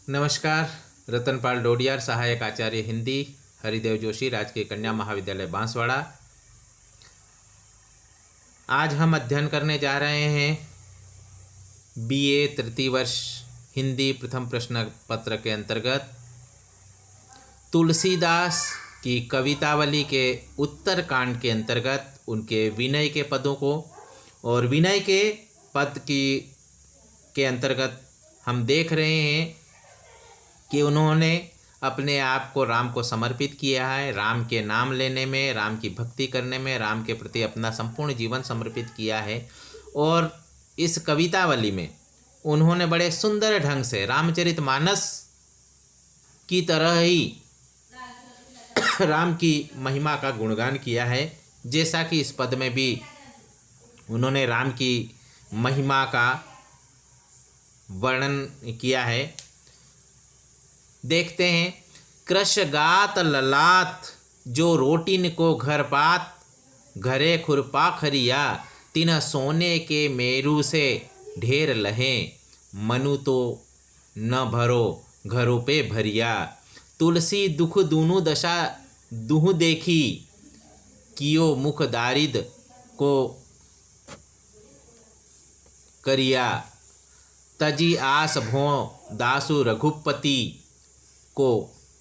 नमस्कार। रतनपाल डोडियार, सहायक आचार्य हिंदी, हरिदेव जोशी, राजकीय कन्या महाविद्यालय बांसवाड़ा। आज हम अध्ययन करने जा रहे हैं बीए तृतीय वर्ष हिंदी प्रथम प्रश्न पत्र के अंतर्गत तुलसीदास की कवितावली के उत्तरकांड के अंतर्गत उनके विनय के पदों को, और विनय के पद के अंतर्गत हम देख रहे हैं कि उन्होंने अपने आप को राम को समर्पित किया है। राम के नाम लेने में, राम की भक्ति करने में, राम के प्रति अपना संपूर्ण जीवन समर्पित किया है। और इस कवितावली में उन्होंने बड़े सुंदर ढंग से रामचरितमानस की तरह ही राम की महिमा का गुणगान किया है। जैसा कि इस पद में भी उन्होंने राम की महिमा का वर्णन किया है। देखते हैं। कृश गात ललात जो रोटिन को घर पात, घरे खुरपा खरिया, तिन सोने के मेरू से ढेर लहे, मनु तो न भरो घरों पे भरिया। तुलसी दुख दूनु दशा दुह देखी, कियो मुख दारिद को करिया, तजी आस भो दासु रघुपति को,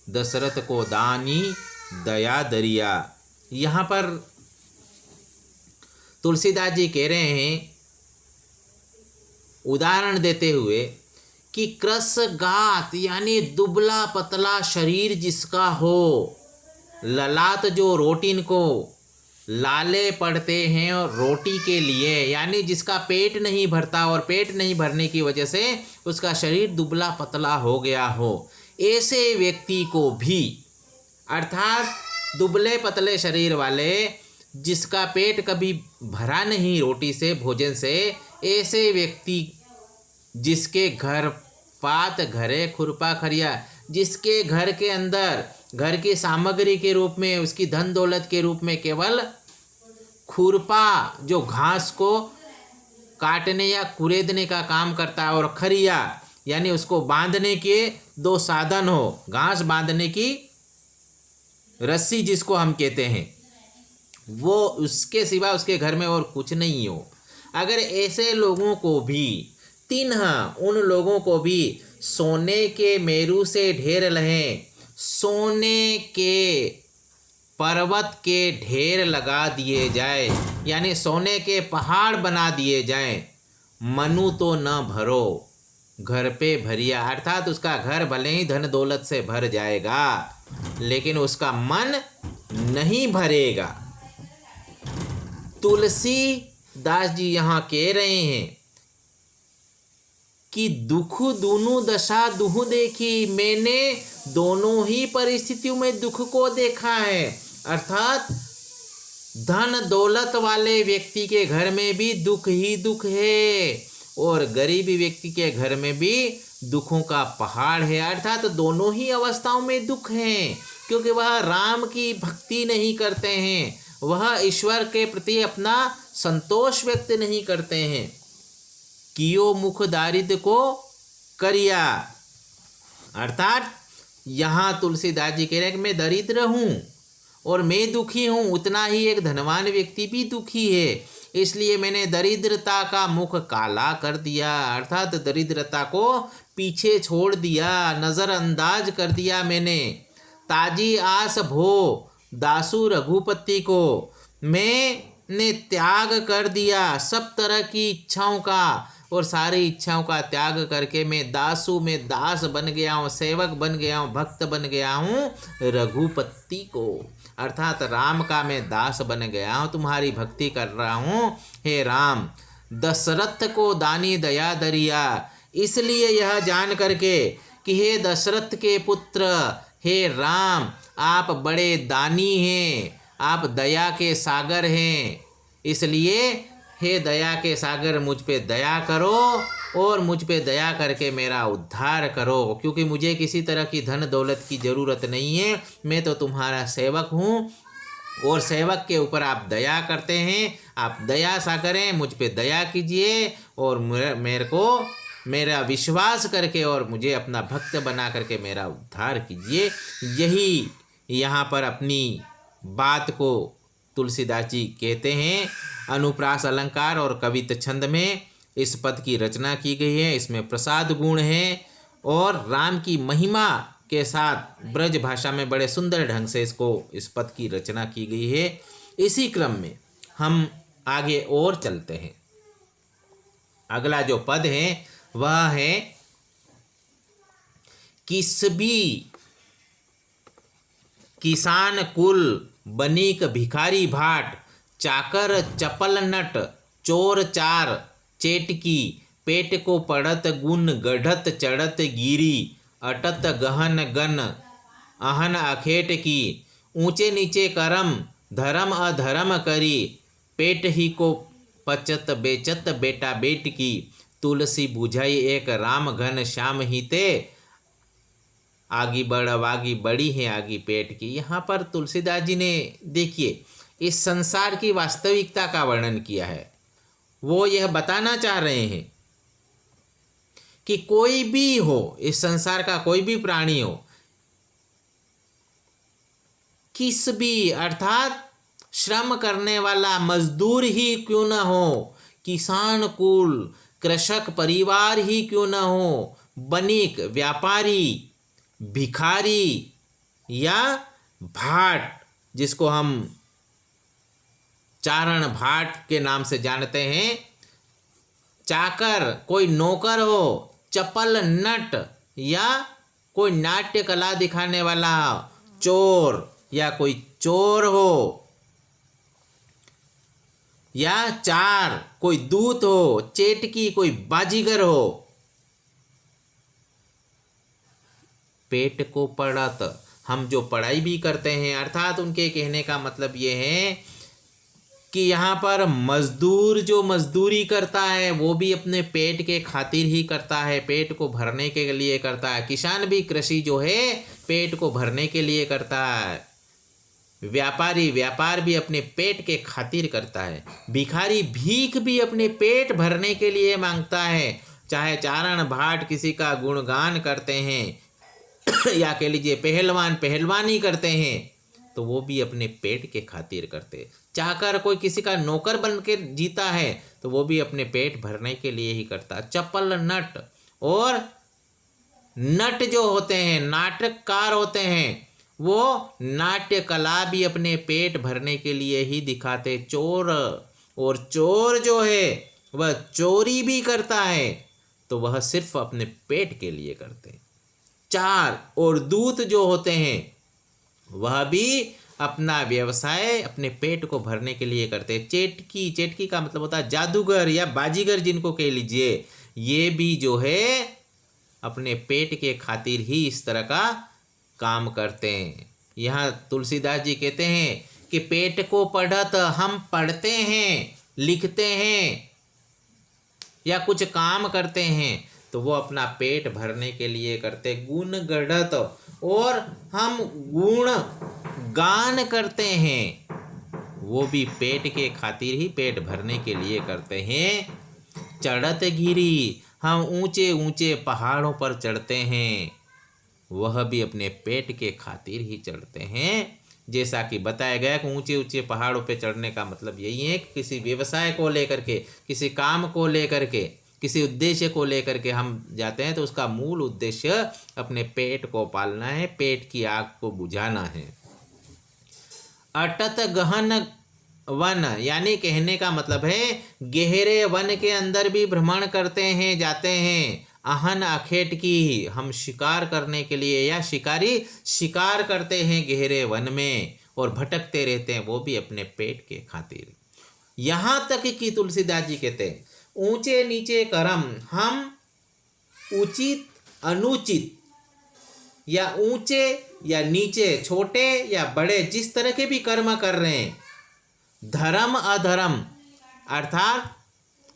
दशरथ को दानी दया दरिया। यहाँ पर तुलसीदास जी कह रहे हैं उदाहरण देते हुए कि कृश गात यानी दुबला पतला शरीर जिसका हो, ललाट जो रोटिन को लाले पड़ते हैं और रोटी के लिए, यानी जिसका पेट नहीं भरता और पेट नहीं भरने की वजह से उसका शरीर दुबला पतला हो गया हो, ऐसे व्यक्ति को भी, अर्थात दुबले पतले शरीर वाले जिसका पेट कभी भरा नहीं रोटी से, भोजन से, ऐसे व्यक्ति जिसके घर पात घरे खुरपा खरिया, जिसके घर के अंदर घर की सामग्री के रूप में, उसकी धन दौलत के रूप में केवल खुरपा जो घास को काटने या कुरेदने का काम करता है, और खरिया यानी उसको बांधने के दो साधन हो, घास बांधने की रस्सी जिसको हम कहते हैं, वो उसके सिवा उसके घर में और कुछ नहीं हो। अगर ऐसे लोगों को भी, उन लोगों को भी सोने के मेरू से ढेर लहें, सोने के पर्वत के ढेर लगा दिए जाए, यानी सोने के पहाड़ बना दिए जाएं, मनु तो न भरो घर पे भरिया, अर्थात उसका घर भले ही धन दौलत से भर जाएगा लेकिन उसका मन नहीं भरेगा। तुलसीदास जी यहाँ कह रहे हैं कि दुख दूनु दशा दुह देखी, मैंने दोनों ही परिस्थितियों में दुख को देखा है। अर्थात धन दौलत वाले व्यक्ति के घर में भी दुख ही दुख है और गरीबी व्यक्ति के घर में भी दुखों का पहाड़ है। अर्थात दोनों ही अवस्थाओं में दुख हैं, क्योंकि वह राम की भक्ति नहीं करते हैं, वह ईश्वर के प्रति अपना संतोष व्यक्त नहीं करते हैं। कियो मुख दारिद को करिया, अर्थात यहाँ तुलसीदास जी कह रहे हैं कि मैं दरिद्र हूँ और मैं दुखी हूँ, उतना ही एक धनवान व्यक्ति भी दुखी है, इसलिए मैंने दरिद्रता का मुख काला कर दिया, अर्थात दरिद्रता को पीछे छोड़ दिया, नज़रअंदाज कर दिया मैंने। ताजी आस भो दासु रघुपति को, मैंने त्याग कर दिया सब तरह की इच्छाओं का, और सारी इच्छाओं का त्याग करके मैं दास बन गया हूँ, सेवक बन गया हूँ, भक्त बन गया हूँ रघुपति को, अर्थात राम का मैं दास बन गया हूँ, तुम्हारी भक्ति कर रहा हूँ हे राम। दशरथ को दानी दया दरिया, इसलिए यह जान करके कि हे दशरथ के पुत्र, हे राम, आप बड़े दानी हैं, आप दया के सागर हैं, इसलिए हे दया के सागर मुझ पे दया करो और मुझ पे दया करके मेरा उद्धार करो, क्योंकि मुझे किसी तरह की धन दौलत की ज़रूरत नहीं है, मैं तो तुम्हारा सेवक हूँ और सेवक के ऊपर आप दया करते हैं, आप दया सा करें, मुझ पे दया कीजिए और मेरे को मेरा विश्वास करके और मुझे अपना भक्त बना करके मेरा उद्धार कीजिए। यही यहाँ पर अपनी बात को तुलसीदास जी कहते हैं। अनुप्रास अलंकार और कवित छंद में इस पद की रचना की गई है। इसमें प्रसाद गुण है और राम की महिमा के साथ ब्रज भाषा में बड़े सुंदर ढंग से इस पद की रचना की गई है। इसी क्रम में हम आगे और चलते हैं। अगला जो पद है वह है किसबी किसान कुल बनीक भिखारी भाट चाकर चपल नट चोर चार चेटकी पेट को पड़त गुण गढ़त चढ़त गिरी अटत गहन गन अहन अखेट की ऊंचे नीचे करम धर्म अधर्म करी पेट ही को पचत बेचत बेटा बेट की तुलसी बुझाई एक राम घन श्याम ही ते आगी बढ़ वागी बड़ी है आगी पेट की। यहाँ पर तुलसीदास जी ने देखिए इस संसार की वास्तविकता का वर्णन किया है। वो यह बताना चाह रहे हैं कि कोई भी हो, इस संसार का कोई भी प्राणी हो, किस भी अर्थात श्रम करने वाला मजदूर ही क्यों न हो, किसान कुल कृषक परिवार ही क्यों न हो, बनिक व्यापारी भिखारी या भाट जिसको हम चारण भाट के नाम से जानते हैं, चाकर कोई नौकर हो, चपल नट या कोई नाट्य कला दिखाने वाला, चोर या कोई चोर हो, या चार कोई दूत हो, चेटकी कोई बाजीगर हो, पेट को पड़त हम जो पढ़ाई भी करते हैं, अर्थात उनके कहने का मतलब ये है कि यहाँ पर मजदूर जो मजदूरी करता है वो भी अपने पेट के खातिर ही करता है, पेट को भरने के लिए करता है। किसान भी कृषि जो है पेट को भरने के लिए करता है। व्यापारी व्यापार भी अपने पेट के खातिर करता है। भिखारी भीख भी अपने पेट भरने के लिए मांगता है। चाहे चारण भाट किसी का गुणगान करते हैं या कह लीजिए पहलवान पहलवानी करते हैं तो वो भी अपने पेट के खातिर करते। चाहकर कोई किसी का नौकर बन के जीता है तो वो भी अपने पेट भरने के लिए ही करता। चपल नट और नट जो होते हैं, नाटककार होते हैं, वो नाट्य कला भी अपने पेट भरने के लिए ही दिखाते। चोर और चोर जो है वह चोरी भी करता है तो वह सिर्फ अपने पेट के लिए करते। चार और दूत जो होते हैं वह भी अपना व्यवसाय अपने पेट को भरने के लिए करते। चेटकी, चेटकी का मतलब होता है जादूगर या बाजीगर जिनको कह लीजिए, ये भी जो है अपने पेट के खातिर ही इस तरह का काम करते हैं। यहाँ तुलसीदास जी कहते हैं कि पेट को पढ़त हम पढ़ते हैं, लिखते हैं या कुछ काम करते हैं तो वो अपना पेट भरने के लिए करते। गुण गढ़त और हम गुण गान करते हैं, वो भी पेट के खातिर ही पेट भरने के लिए करते हैं। चढ़त गिरी हम ऊंचे ऊंचे पहाड़ों पर चढ़ते हैं, वह भी अपने पेट के खातिर ही चढ़ते हैं। जैसा कि बताया गया कि ऊंचे ऊंचे पहाड़ों पे चढ़ने का मतलब यही है कि किसी व्यवसाय को लेकर के, किसी काम को लेकर के, किसी उद्देश्य को लेकर के हम जाते हैं तो उसका मूल उद्देश्य अपने पेट को पालना है, पेट की आग को बुझाना है। अटत गहन वन यानी कहने का मतलब है गहरे वन के अंदर भी भ्रमण करते हैं, जाते हैं। अहन अखेट की हम शिकार करने के लिए या शिकारी शिकार करते हैं गहरे वन में और भटकते रहते हैं, वो भी अपने पेट के खातिर। यहाँ तक कि तुलसीदास जी कहते हैं ऊंचे नीचे कर्म हम उचित अनुचित या ऊंचे या नीचे, छोटे या बड़े, जिस तरह के भी कर्म कर रहे हैं, धर्म अधर्म अर्थात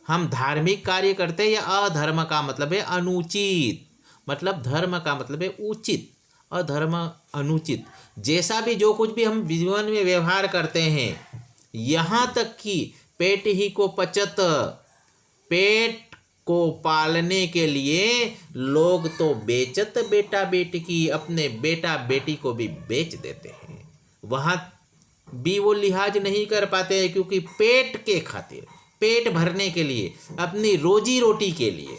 हम धार्मिक कार्य करते हैं या अधर्म का मतलब है अनुचित, मतलब धर्म का मतलब है उचित, अधर्म अनुचित, जैसा भी जो कुछ भी हम जीवन में व्यवहार करते हैं, यहाँ तक कि पेट ही को पचत, पेट को पालने के लिए लोग तो बेचत बेटा बेटी की, अपने बेटा बेटी को भी बेच देते हैं। वहाँ भी वो लिहाज नहीं कर पाते हैं, क्योंकि पेट के खातिर, पेट भरने के लिए, अपनी रोजी रोटी के लिए।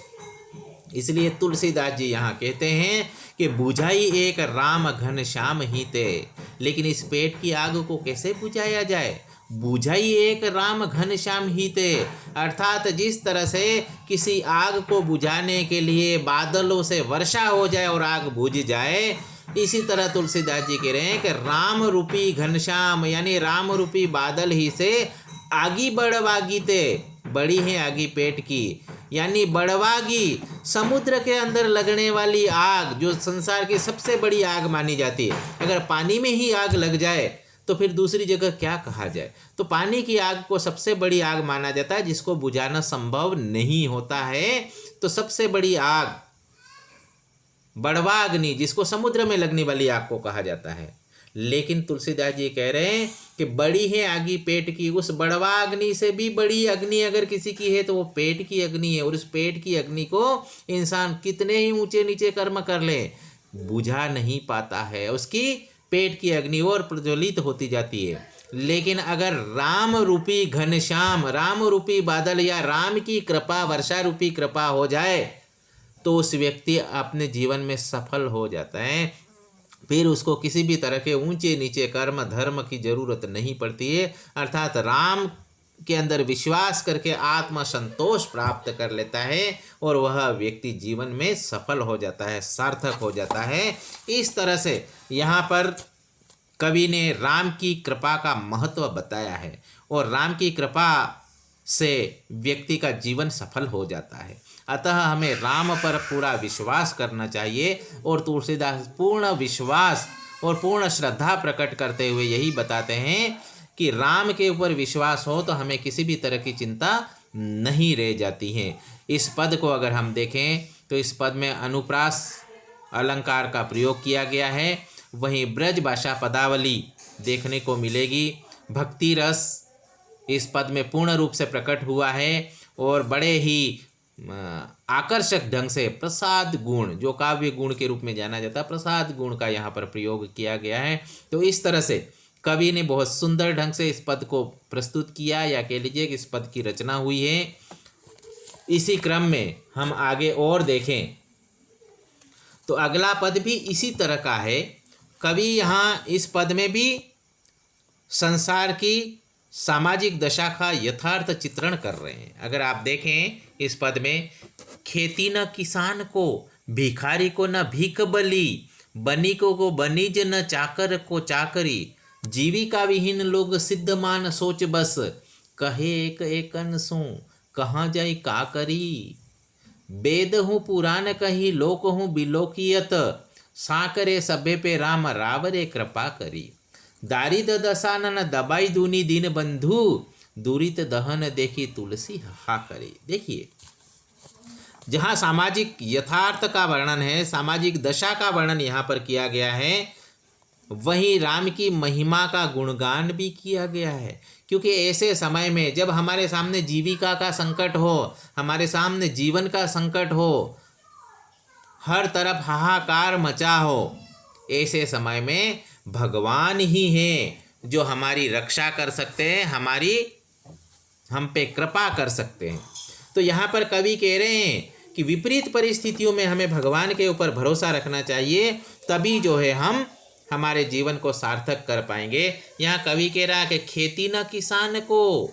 इसलिए तुलसीदास जी यहाँ कहते हैं कि बुझाई एक राम घनश्याम ही ते। लेकिन इस पेट की आग को कैसे बुझाया जाए? बुझाई एक राम घनश्याम ही ते, अर्थात जिस तरह से किसी आग को बुझाने के लिए बादलों से वर्षा हो जाए और आग बुझ जाए, इसी तरह तुलसीदास जी कह रहे हैं कि राम रूपी घनश्याम यानी राम रूपी बादल ही से आगी बढ़वागी ते, बड़ी है आगी पेट की, यानी बढ़वागी समुद्र के अंदर लगने वाली आग जो संसार की सबसे बड़ी आग मानी जाती है। अगर पानी में ही आग लग जाए तो फिर दूसरी जगह क्या कहा जाए? तो पानी की आग को सबसे बड़ी आग माना जाता है, जिसको बुझाना संभव नहीं होता है। तो सबसे बड़ी आग बढ़वाग्नि, जिसको समुद्र में लगने वाली आग को कहा जाता है। लेकिन तुलसीदास जी कह रहे हैं कि बड़ी है आगी पेट की, उस बढ़वाग्नि से भी बड़ी अग्नि अगर किसी की है तो वो पेट की अग्नि है। और उस पेट की अग्नि को इंसान कितने ही ऊंचे नीचे कर्म कर ले, बुझा नहीं पाता है। उसकी पेट की अग्नि और प्रज्वलित होती जाती है। लेकिन अगर राम रूपी घनश्याम, राम रूपी बादल या राम की कृपा, वर्षा रूपी कृपा हो जाए तो उस व्यक्ति अपने जीवन में सफल हो जाता है। फिर उसको किसी भी तरह के ऊंचे नीचे कर्म धर्म की जरूरत नहीं पड़ती है। अर्थात राम के अंदर विश्वास करके आत्म संतोष प्राप्त कर लेता है और वह व्यक्ति जीवन में सफल हो जाता है, सार्थक हो जाता है। इस तरह से यहाँ पर कवि ने राम की कृपा का महत्व बताया है और राम की कृपा से व्यक्ति का जीवन सफल हो जाता है। अतः हमें राम पर पूरा विश्वास करना चाहिए और तुलसीदास पूर्ण विश्वास और पूर्ण श्रद्धा प्रकट करते हुए यही बताते हैं कि राम के ऊपर विश्वास हो तो हमें किसी भी तरह की चिंता नहीं रह जाती है। इस पद को अगर हम देखें तो इस पद में अनुप्रास अलंकार का प्रयोग किया गया है। वहीं ब्रज भाषा पदावली देखने को मिलेगी। भक्ति रस इस पद में पूर्ण रूप से प्रकट हुआ है और बड़े ही आकर्षक ढंग से प्रसाद गुण, जो काव्य गुण के रूप में जाना जाता है, प्रसाद गुण का यहाँ पर प्रयोग किया गया है। तो इस तरह से कवि ने बहुत सुंदर ढंग से इस पद को प्रस्तुत किया, या कह लीजिए कि इस पद की रचना हुई है। इसी क्रम में हम आगे और देखें तो अगला पद भी इसी तरह का है। कवि यहाँ इस पद में भी संसार की सामाजिक दशा का यथार्थ चित्रण कर रहे हैं। अगर आप देखें इस पद में, खेती न किसान को, भिखारी को न भीख बली, बनिको को बनिज न चाकर को चाकरी, जीविका विहीन लोग सिद्ध मान सोच बस, कहे एक एकन सो कहाँ जाई का करी, वेद हूँ पुराण कही लोक हूँ बिलोकियत, साकरे सभे पे राम रावरे कृपा करी, दारिद दसानन दबाई दूनी दीन बंधु, दूरित दहन देखी तुलसी हा करी। देखिए, जहाँ सामाजिक यथार्थ का वर्णन है, सामाजिक दशा का वर्णन यहाँ पर किया गया है, वहीं राम की महिमा का गुणगान भी किया गया है। क्योंकि ऐसे समय में जब हमारे सामने जीविका का संकट हो, हमारे सामने जीवन का संकट हो, हर तरफ हाहाकार मचा हो, ऐसे समय में भगवान ही हैं जो हमारी रक्षा कर सकते हैं, हम पे कृपा कर सकते हैं। तो यहाँ पर कवि कह रहे हैं कि विपरीत परिस्थितियों में हमें भगवान के ऊपर भरोसा रखना चाहिए, तभी जो है हम हमारे जीवन को सार्थक कर पाएंगे। यहाँ कवि कह रहा है कि खेती न किसान को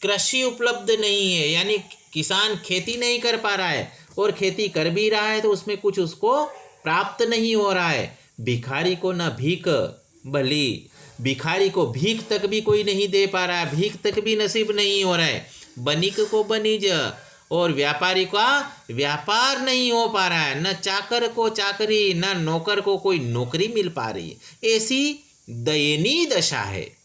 कृषि उपलब्ध नहीं है, यानी किसान खेती नहीं कर पा रहा है, और खेती कर भी रहा है तो उसमें कुछ उसको प्राप्त नहीं हो रहा है। भिखारी को न भीख भली, भिखारी को भीख तक भी कोई नहीं दे पा रहा है, भीख तक भी नसीब नहीं हो रहा है। बनिक को बनिज, और व्यापारी का व्यापार नहीं हो पा रहा है। न चाकर को चाकरी, न नौकर को कोई नौकरी मिल पा रही। ऐसी दयनीय दशा है।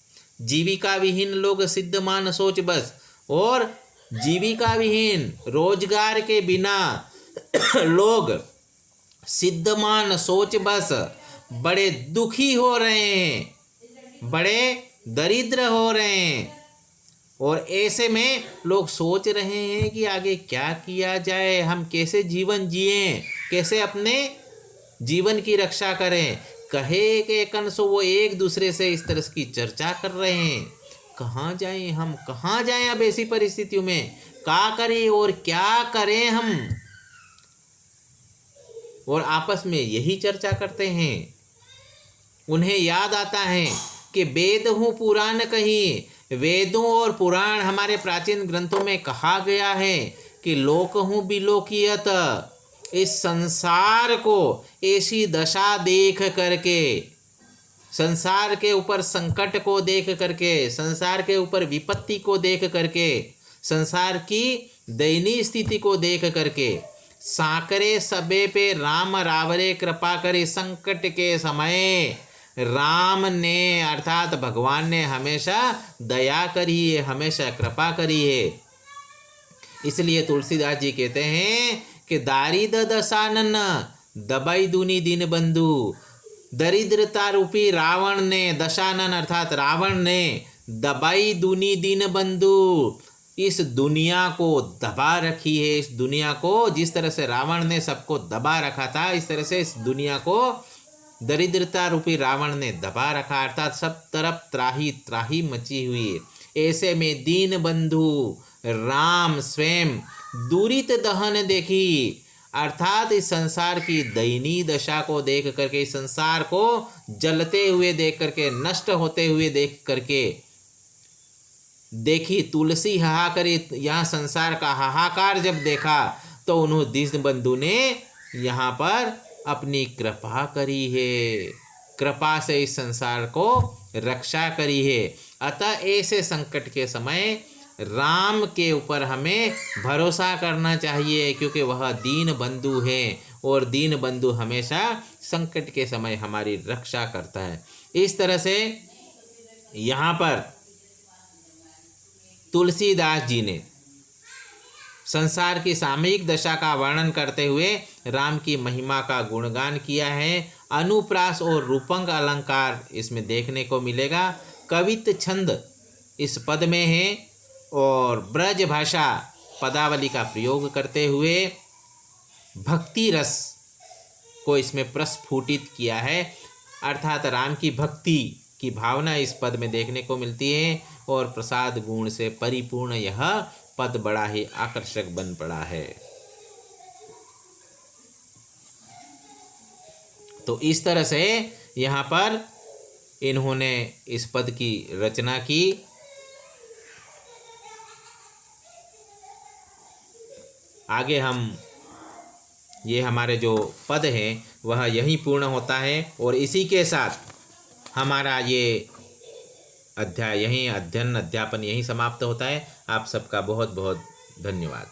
जीविका विहीन लोग सिद्ध मान सोच बस, और जीविका विहीन, रोजगार के बिना लोग सिद्धमान सोच बस बड़े दुखी हो रहे हैं, बड़े दरिद्र हो रहे हैं। और ऐसे में लोग सोच रहे हैं कि आगे क्या किया जाए, हम कैसे जीवन जिएं, कैसे अपने जीवन की रक्षा करें। कहे के कंसो वो एक दूसरे से इस तरह की चर्चा कर रहे हैं, कहाँ जाएं हम, कहाँ जाएं अब ऐसी परिस्थितियों में, क्या करें और क्या करें हम। और आपस में यही चर्चा करते हैं। उन्हें याद आता है कि वेद हूँ पुराण कही, वेदों और पुराण हमारे प्राचीन ग्रंथों में कहा गया है कि लोक हूँ बिलोकियत, इस संसार को ऐसी दशा देख करके, संसार के ऊपर संकट को देख करके, संसार के ऊपर विपत्ति को देख करके, संसार की दयनीय स्थिति को देख करके, साकरे सबे पे राम रावरे कृपा करे, संकट के समय राम ने अर्थात भगवान ने हमेशा दया करी है, हमेशा कृपा करी है। इसलिए तुलसीदास जी कहते हैं कि दारिद दशानन दबाई दूनी दीन बंधु, दरिद्रता रूपी रावण ने, दशानन अर्थात रावण ने, दबाई दूनी दीन बंधु, इस दुनिया को दबा रखी है। इस दुनिया को जिस तरह से रावण ने सबको दबा रखा था, इस तरह से इस दुनिया को दरिद्रता रूपी रावण ने दबा रखा, अर्थात सब तरफ त्राही त्राही मची हुई है। ऐसे में दीन बंधु राम स्वयं दूरित दहन देखी, अर्थात इस संसार की दयनीय दशा को देख करके, इस संसार को जलते हुए देख करके, नष्ट होते हुए देख करके देखी, तुलसी हाहाकारी, यहाँ संसार का हाहाकार जब देखा तो उन्होंने दीन बंधु ने यहाँ पर अपनी कृपा करी है, कृपा से इस संसार को रक्षा करी है। अतः ऐसे संकट के समय राम के ऊपर हमें भरोसा करना चाहिए, क्योंकि वह दीन बंधु है और दीन बंधु हमेशा संकट के समय हमारी रक्षा करता है। इस तरह से यहाँ पर तुलसीदास जी ने संसार की सामयिक दशा का वर्णन करते हुए राम की महिमा का गुणगान किया है। अनुप्रास और रूपंग अलंकार इसमें देखने को मिलेगा। कवित छंद इस पद में है और ब्रज भाषा पदावली का प्रयोग करते हुए भक्ति रस को इसमें प्रस्फुटित किया है, अर्थात राम की भक्ति की भावना इस पद में देखने को मिलती है और प्रसाद गुण से परिपूर्ण यह पद बड़ा ही आकर्षक बन पड़ा है। तो इस तरह से यहाँ पर इन्होंने इस पद की रचना की। आगे हम ये हमारे जो पद हैं वह यहीं पूर्ण होता है और इसी के साथ हमारा ये अध्याय यहीं अध्ययन अध्यापन यहीं समाप्त होता है। आप सबका बहुत बहुत धन्यवाद।